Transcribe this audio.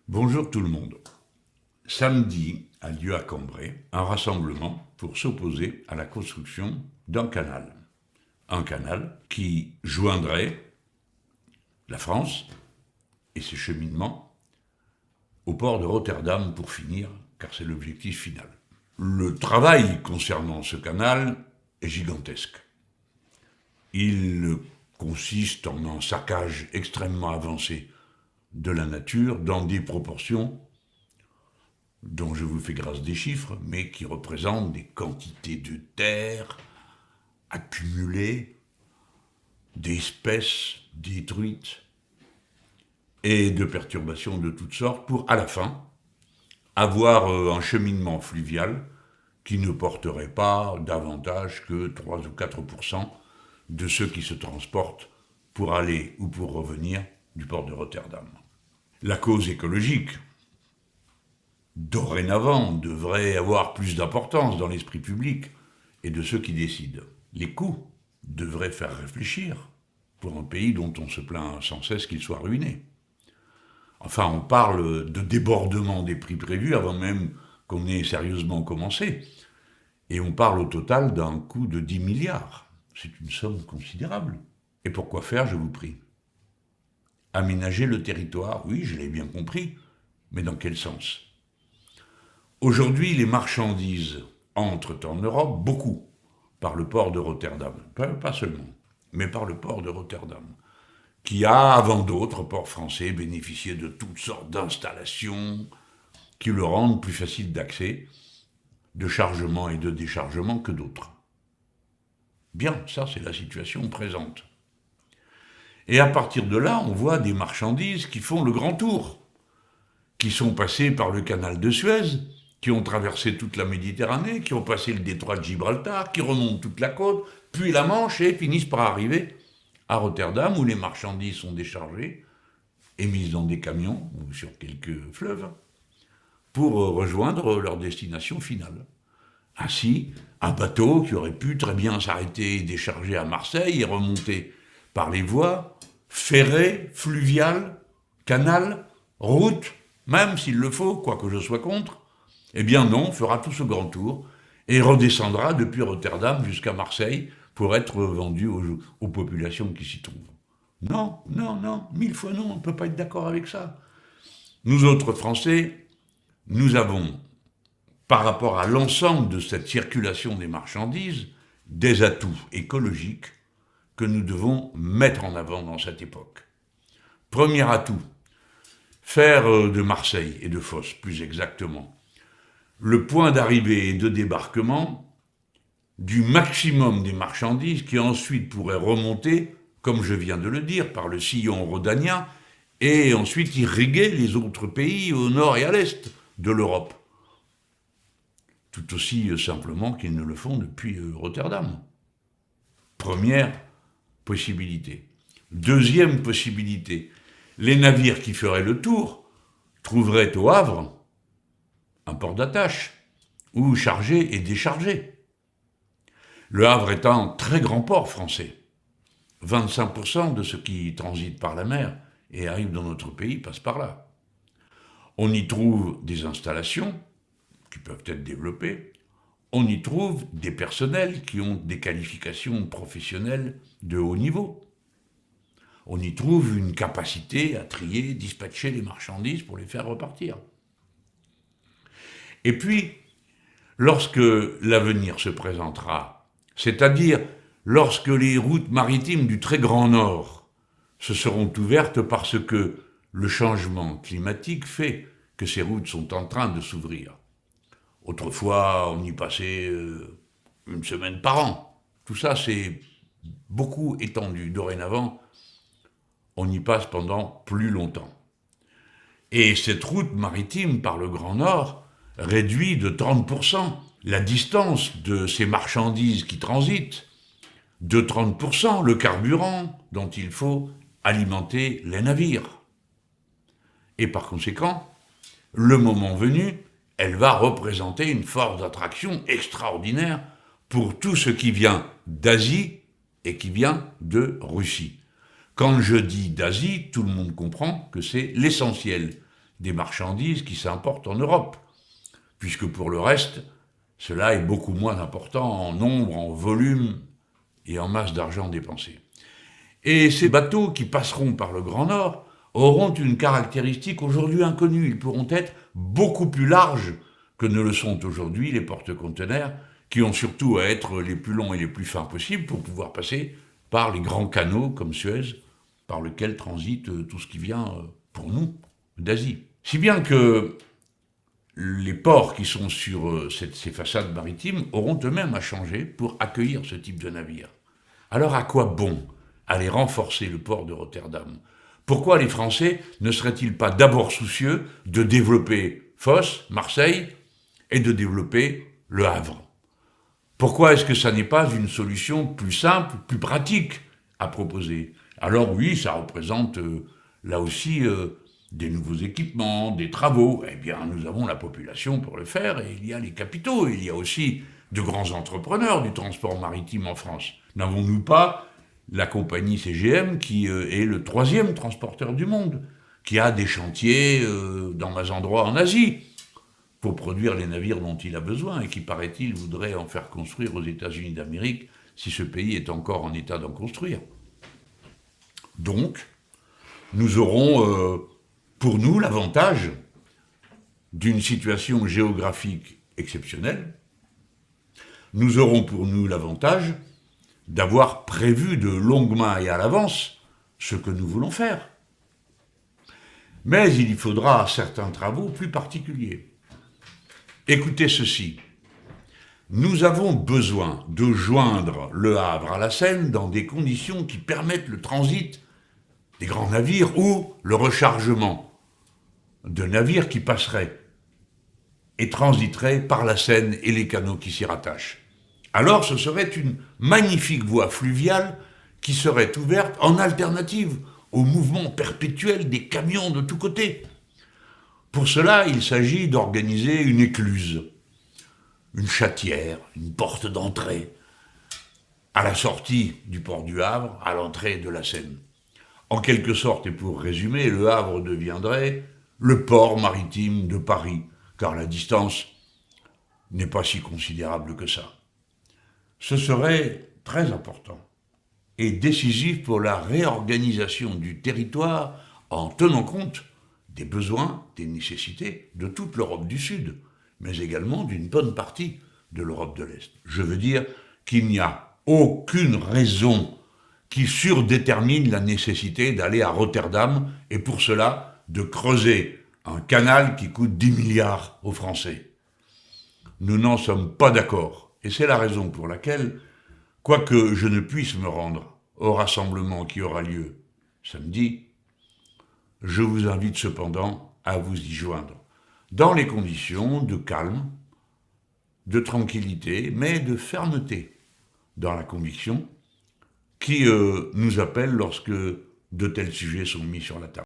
Bonjour tout le monde. Samedi a lieu à Cambrai un rassemblement pour s'opposer à la construction d'un canal. Un canal qui joindrait la France et ses cheminements au port de Rotterdam pour finir, car c'est l'objectif final. Le travail concernant ce canal est gigantesque. Il consiste en un saccage extrêmement avancé de la nature dans des proportions dont je vous fais grâce des chiffres, mais qui représentent des quantités de terre accumulées, d'espèces détruites et de perturbations de toutes sortes pour, à la fin, avoir un cheminement fluvial qui ne porterait pas davantage que 3 ou 4% de ceux qui se transportent pour aller ou pour revenir du port de Rotterdam. La cause écologique, dorénavant, devrait avoir plus d'importance dans l'esprit public et de ceux qui décident. Les coûts devraient faire réfléchir pour un pays dont on se plaint sans cesse qu'il soit ruiné. Enfin, on parle de débordement des prix prévus avant même qu'on ait sérieusement commencé. Et on parle au total d'un coût de 10 milliards. C'est une somme considérable. Et pourquoi faire, je vous prie? Aménager le territoire, oui, je l'ai bien compris, mais dans quel sens? Aujourd'hui, les marchandises entrent en Europe beaucoup par le port de Rotterdam. Pas seulement, mais par le port de Rotterdam, qui a, avant d'autres ports français, bénéficié de toutes sortes d'installations qui le rendent plus facile d'accès, de chargement et de déchargement que d'autres. Bien, ça c'est la situation présente. Et à partir de là, on voit des marchandises qui font le grand tour, qui sont passées par le canal de Suez, qui ont traversé toute la Méditerranée, qui ont passé le détroit de Gibraltar, qui remontent toute la côte, puis la Manche et finissent par arriver à Rotterdam, où les marchandises sont déchargées et mises dans des camions ou sur quelques fleuves pour rejoindre leur destination finale. Ainsi, un bateau qui aurait pu très bien s'arrêter et décharger à Marseille et remonter par les voies ferrées, fluviales, canal, route, même s'il le faut, quoique je sois contre, eh bien non, fera tout ce grand tour et redescendra depuis Rotterdam jusqu'à Marseille pour être vendu aux populations qui s'y trouvent. Non, non, non, 1000 fois non, on ne peut pas être d'accord avec ça. Nous autres Français, nous avons, par rapport à l'ensemble de cette circulation des marchandises, des atouts écologiques que nous devons mettre en avant dans cette époque. Premier atout, faire de Marseille et de Fos, plus exactement, le point d'arrivée et de débarquement du maximum des marchandises qui ensuite pourraient remonter, comme je viens de le dire, par le sillon rhodanien et ensuite irriguer les autres pays au nord et à l'est de l'Europe. Tout aussi simplement qu'ils ne le font depuis Rotterdam. Première possibilité. Deuxième possibilité, les navires qui feraient le tour trouveraient au Havre un port d'attache, où charger et décharger. Le Havre est un très grand port français. 25% de ce qui transite par la mer et arrive dans notre pays passe par là. On y trouve des installations qui peuvent être développées. On y trouve des personnels qui ont des qualifications professionnelles de haut niveau. On y trouve une capacité à trier, dispatcher les marchandises pour les faire repartir. Et puis, lorsque l'avenir se présentera, c'est-à-dire lorsque les routes maritimes du très grand nord se seront ouvertes parce que le changement climatique fait que ces routes sont en train de s'ouvrir. Autrefois, on y passait une semaine par an. Tout ça, c'est beaucoup étendu. Dorénavant, on y passe pendant plus longtemps. Et cette route maritime par le Grand Nord réduit de 30% la distance de ces marchandises qui transitent, de 30% le carburant dont il faut alimenter les navires. Et par conséquent, le moment venu, elle va représenter une force d'attraction extraordinaire pour tout ce qui vient d'Asie et qui vient de Russie. Quand je dis d'Asie, tout le monde comprend que c'est l'essentiel des marchandises qui s'importent en Europe, puisque pour le reste, cela est beaucoup moins important en nombre, en volume et en masse d'argent dépensé. Et ces bateaux qui passeront par le Grand Nord auront une caractéristique aujourd'hui inconnue. Ils pourront être beaucoup plus larges que ne le sont aujourd'hui les porte-conteneurs, qui ont surtout à être les plus longs et les plus fins possibles pour pouvoir passer par les grands canaux comme Suez, par lesquels transite tout ce qui vient, pour nous, d'Asie. Si bien que les ports qui sont sur ces façades maritimes auront eux-mêmes à changer pour accueillir ce type de navire. Alors à quoi bon aller renforcer le port de Rotterdam? Pourquoi les Français ne seraient-ils pas d'abord soucieux de développer Fos, Marseille, et de développer Le Havre? Pourquoi est-ce que ça n'est pas une solution plus simple, plus pratique à proposer? Alors oui, ça représente là aussi des nouveaux équipements, des travaux. Eh bien, nous avons la population pour le faire et il y a les capitaux. Il y a aussi de grands entrepreneurs du transport maritime en France. N'avons-nous pas la compagnie CGM qui est le 3e transporteur du monde, qui a des chantiers dans des endroits en Asie pour produire les navires dont il a besoin et qui, paraît-il, voudrait en faire construire aux États-Unis d'Amérique si ce pays est encore en état d'en construire. Donc, nous aurons pour nous l'avantage d'une situation géographique exceptionnelle. Nous aurons pour nous l'avantage d'avoir prévu de longue main et à l'avance ce que nous voulons faire. Mais il y faudra certains travaux plus particuliers. Écoutez ceci. Nous avons besoin de joindre Le Havre à la Seine dans des conditions qui permettent le transit des grands navires ou le rechargement de navires qui passeraient et transiteraient par la Seine et les canaux qui s'y rattachent. Alors ce serait une magnifique voie fluviale qui serait ouverte en alternative au mouvement perpétuel des camions de tous côtés. Pour cela, il s'agit d'organiser une écluse, une chatière, une porte d'entrée, à la sortie du port du Havre, à l'entrée de la Seine. En quelque sorte, et pour résumer, Le Havre deviendrait le port maritime de Paris, car la distance n'est pas si considérable que ça. Ce serait très important et décisif pour la réorganisation du territoire en tenant compte des besoins, des nécessités de toute l'Europe du Sud, mais également d'une bonne partie de l'Europe de l'Est. Je veux dire qu'il n'y a aucune raison qui surdétermine la nécessité d'aller à Rotterdam et pour cela de creuser un canal qui coûte 10 milliards aux Français. Nous n'en sommes pas d'accord et c'est la raison pour laquelle, quoique je ne puisse me rendre au rassemblement qui aura lieu samedi, je vous invite cependant à vous y joindre, dans les conditions de calme, de tranquillité, mais de fermeté, dans la conviction qui nous appelle lorsque de tels sujets sont mis sur la table.